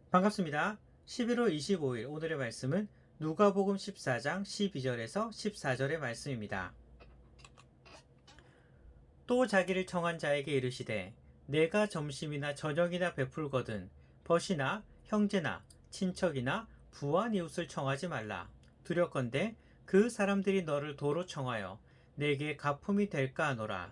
반갑습니다. 11월 25일 오늘의 말씀은 누가복음 14장 12절에서 14절의 말씀입니다. 또 자기를 청한 자에게 이르시되 내가 점심이나 저녁이나 베풀거든 벗이나 형제나 친척이나 부한 이웃을 청하지 말라. 두렵건대 그 사람들이 너를 도로 청하여 내게 가품이 될까 하노라.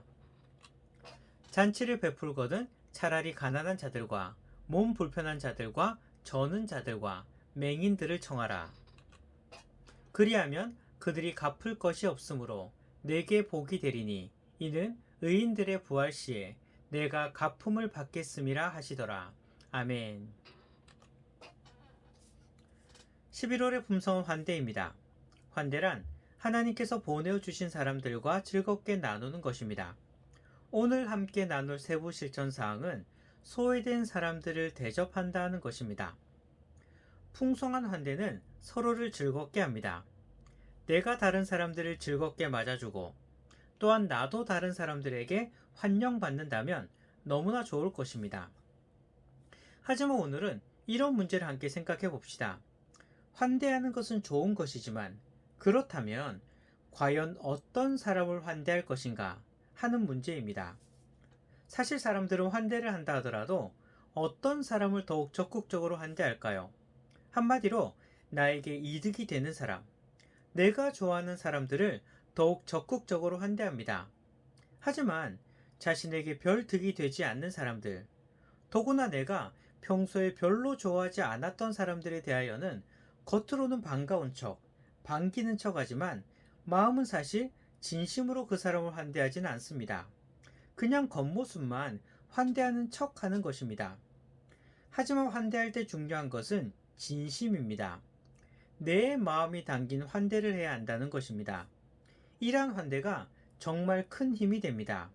잔치를 베풀거든 차라리 가난한 자들과 몸 불편한 자들과 저는 자들과 맹인들을 청하라. 그리하면 그들이 갚을 것이 없으므로 내게 복이 되리니 이는 의인들의 부활 시에 내가 갚음을 받겠음이라 하시더라. 아멘. 11월의 품성은 환대입니다. 환대란 하나님께서 보내어 주신 사람들과 즐겁게 나누는 것입니다. 오늘 함께 나눌 세부 실천 사항은 소외된 사람들을 대접한다는 것입니다. 풍성한 환대는 서로를 즐겁게 합니다. 내가 다른 사람들을 즐겁게 맞아주고 또한 나도 다른 사람들에게 환영받는다면 너무나 좋을 것입니다. 하지만 오늘은 이런 문제를 함께 생각해 봅시다. 환대하는 것은 좋은 것이지만 그렇다면 과연 어떤 사람을 환대할 것인가 하는 문제입니다. 사실 사람들은 환대를 한다 하더라도 어떤 사람을 더욱 적극적으로 환대할까요? 한마디로 나에게 이득이 되는 사람, 내가 좋아하는 사람들을 더욱 적극적으로 환대합니다. 하지만 자신에게 별 득이 되지 않는 사람들, 더구나 내가 평소에 별로 좋아하지 않았던 사람들에 대하여는 겉으로는 반가운 척, 반기는 척 하지만 마음은 사실 진심으로 그 사람을 환대하지는 않습니다. 그냥 겉모습만 환대하는 척 하는 것입니다. 하지만 환대할 때 중요한 것은 진심입니다. 내 마음이 담긴 환대를 해야 한다는 것입니다. 이러한 환대가 정말 큰 힘이 됩니다.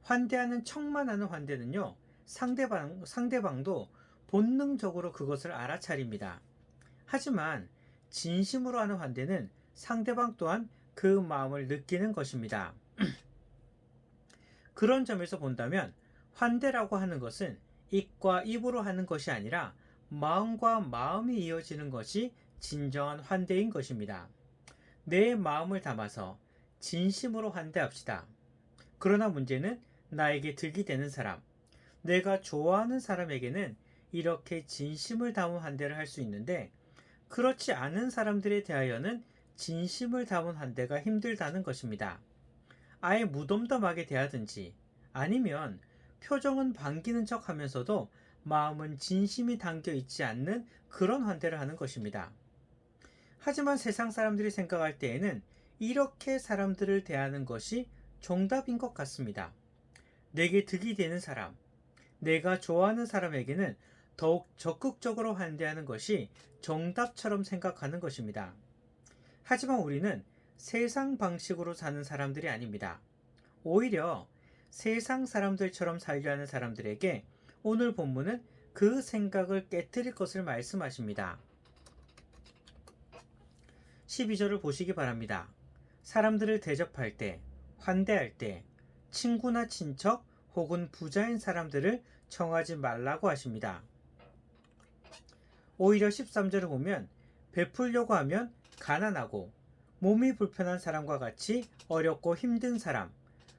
환대하는 척만 하는 환대는요, 상대방도 본능적으로 그것을 알아차립니다. 하지만 진심으로 하는 환대는 상대방 또한 그 마음을 느끼는 것입니다. 그런 점에서 본다면 환대라고 하는 것은 입과 입으로 하는 것이 아니라 마음과 마음이 이어지는 것이 진정한 환대인 것입니다. 내 마음을 담아서 진심으로 환대합시다. 그러나 문제는 나에게 득이 되는 사람, 내가 좋아하는 사람에게는 이렇게 진심을 담은 환대를 할 수 있는데 그렇지 않은 사람들에 대하여는 진심을 담은 환대가 힘들다는 것입니다. 아예 무덤덤하게 대하든지 아니면 표정은 반기는 척 하면서도 마음은 진심이 담겨 있지 않는 그런 환대를 하는 것입니다. 하지만 세상 사람들이 생각할 때에는 이렇게 사람들을 대하는 것이 정답인 것 같습니다. 내게 득이 되는 사람, 내가 좋아하는 사람에게는 더욱 적극적으로 환대하는 것이 정답처럼 생각하는 것입니다. 하지만 우리는 세상 방식으로 사는 사람들이 아닙니다. 오히려 세상 사람들처럼 살려 하는 사람들에게 오늘 본문은 그 생각을 깨뜨릴 것을 말씀하십니다. 12절을 보시기 바랍니다. 사람들을 대접할 때, 환대할 때, 친구나 친척 혹은 부자인 사람들을 청하지 말라고 하십니다. 오히려 13절을 보면 베풀려고 하면 가난하고 몸이 불편한 사람과 같이 어렵고 힘든 사람,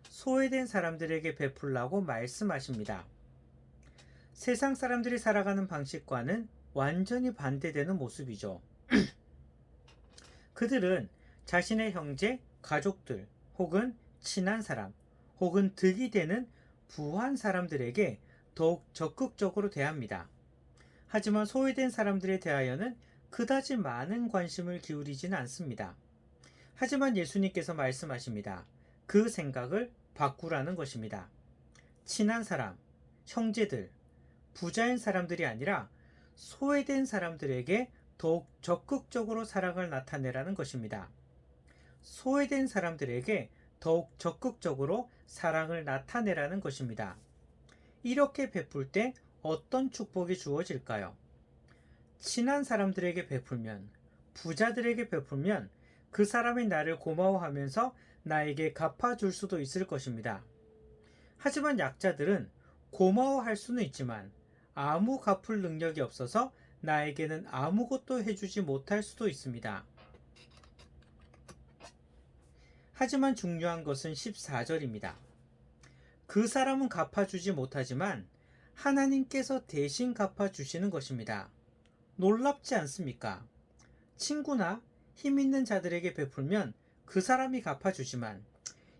소외된 사람들에게 베풀라고 말씀하십니다. 세상 사람들이 살아가는 방식과는 완전히 반대되는 모습이죠. 그들은 자신의 형제, 가족들, 혹은 친한 사람, 혹은 득이 되는 부한 사람들에게 더욱 적극적으로 대합니다. 하지만 소외된 사람들에 대하여는 그다지 많은 관심을 기울이지는 않습니다. 하지만 예수님께서 말씀하십니다. 그 생각을 바꾸라는 것입니다. 친한 사람, 형제들, 부자인 사람들이 아니라 소외된 사람들에게 더욱 적극적으로 사랑을 나타내라는 것입니다. 소외된 사람들에게 더욱 적극적으로 사랑을 나타내라는 것입니다. 이렇게 베풀 때 어떤 축복이 주어질까요? 친한 사람들에게 베풀면, 부자들에게 베풀면 그 사람이 나를 고마워하면서 나에게 갚아줄 수도 있을 것입니다. 하지만 약자들은 고마워할 수는 있지만 아무 갚을 능력이 없어서 나에게는 아무것도 해주지 못할 수도 있습니다. 하지만 중요한 것은 14절입니다. 그 사람은 갚아주지 못하지만 하나님께서 대신 갚아주시는 것입니다. 놀랍지 않습니까? 친구나 힘 있는 자들에게 베풀면 그 사람이 갚아주지만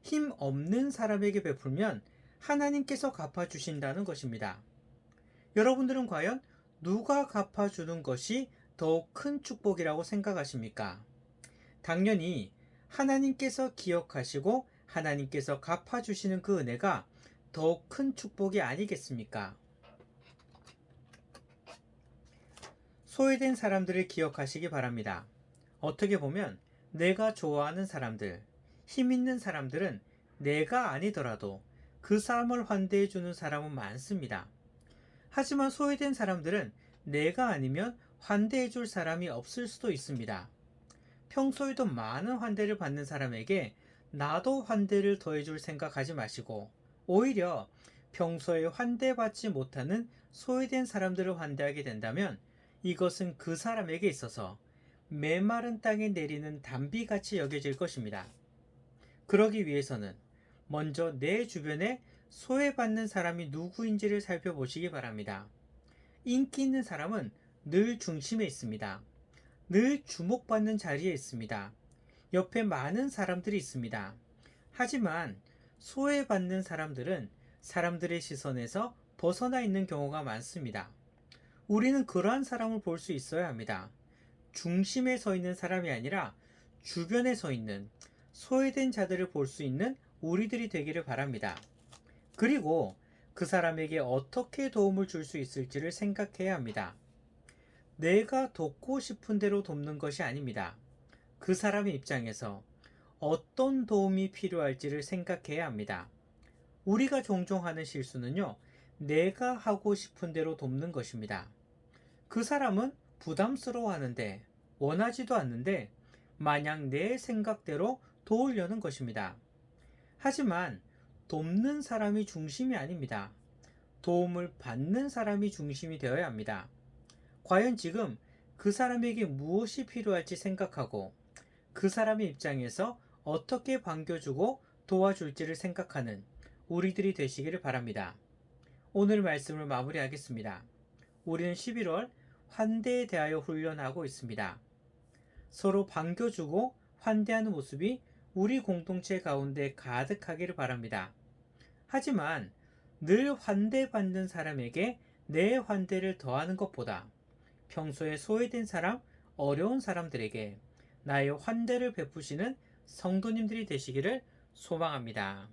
힘 없는 사람에게 베풀면 하나님께서 갚아주신다는 것입니다. 여러분들은 과연 누가 갚아주는 것이 더욱 큰 축복이라고 생각하십니까? 당연히 하나님께서 기억하시고 하나님께서 갚아주시는 그 은혜가 더욱 큰 축복이 아니겠습니까? 소외된 사람들을 기억하시기 바랍니다. 어떻게 보면 내가 좋아하는 사람들, 힘 있는 사람들은 내가 아니더라도 그 사람을 환대해주는 사람은 많습니다. 하지만 소외된 사람들은 내가 아니면 환대해줄 사람이 없을 수도 있습니다. 평소에도 많은 환대를 받는 사람에게 나도 환대를 더해줄 생각하지 마시고 오히려 평소에 환대받지 못하는 소외된 사람들을 환대하게 된다면 이것은 그 사람에게 있어서 메마른 땅에 내리는 단비같이 여겨질 것입니다. 그러기 위해서는 먼저 내 주변에 소외받는 사람이 누구인지를 살펴보시기 바랍니다. 인기 있는 사람은 늘 중심에 있습니다. 늘 주목받는 자리에 있습니다. 옆에 많은 사람들이 있습니다. 하지만 소외받는 사람들은 사람들의 시선에서 벗어나 있는 경우가 많습니다. 우리는 그러한 사람을 볼 수 있어야 합니다. 중심에 서 있는 사람이 아니라 주변에 서 있는 소외된 자들을 볼 수 있는 우리들이 되기를 바랍니다. 그리고 그 사람에게 어떻게 도움을 줄 수 있을지를 생각해야 합니다. 내가 돕고 싶은 대로 돕는 것이 아닙니다. 그 사람의 입장에서 어떤 도움이 필요할지를 생각해야 합니다. 우리가 종종 하는 실수는요, 내가 하고 싶은 대로 돕는 것입니다. 그 사람은 부담스러워 하는데, 원하지도 않는데, 마냥 내 생각대로 도우려는 것입니다. 하지만 돕는 사람이 중심이 아닙니다. 도움을 받는 사람이 중심이 되어야 합니다. 과연 지금 그 사람에게 무엇이 필요할지 생각하고 그 사람의 입장에서 어떻게 반겨주고 도와줄지를 생각하는 우리들이 되시기를 바랍니다. 오늘 말씀을 마무리하겠습니다. 우리는 11월 환대에 대하여 훈련하고 있습니다. 서로 반겨주고 환대하는 모습이 우리 공동체 가운데 가득하기를 바랍니다. 하지만 늘 환대받는 사람에게 내 환대를 더하는 것보다 평소에 소외된 사람, 어려운 사람들에게 나의 환대를 베푸시는 성도님들이 되시기를 소망합니다.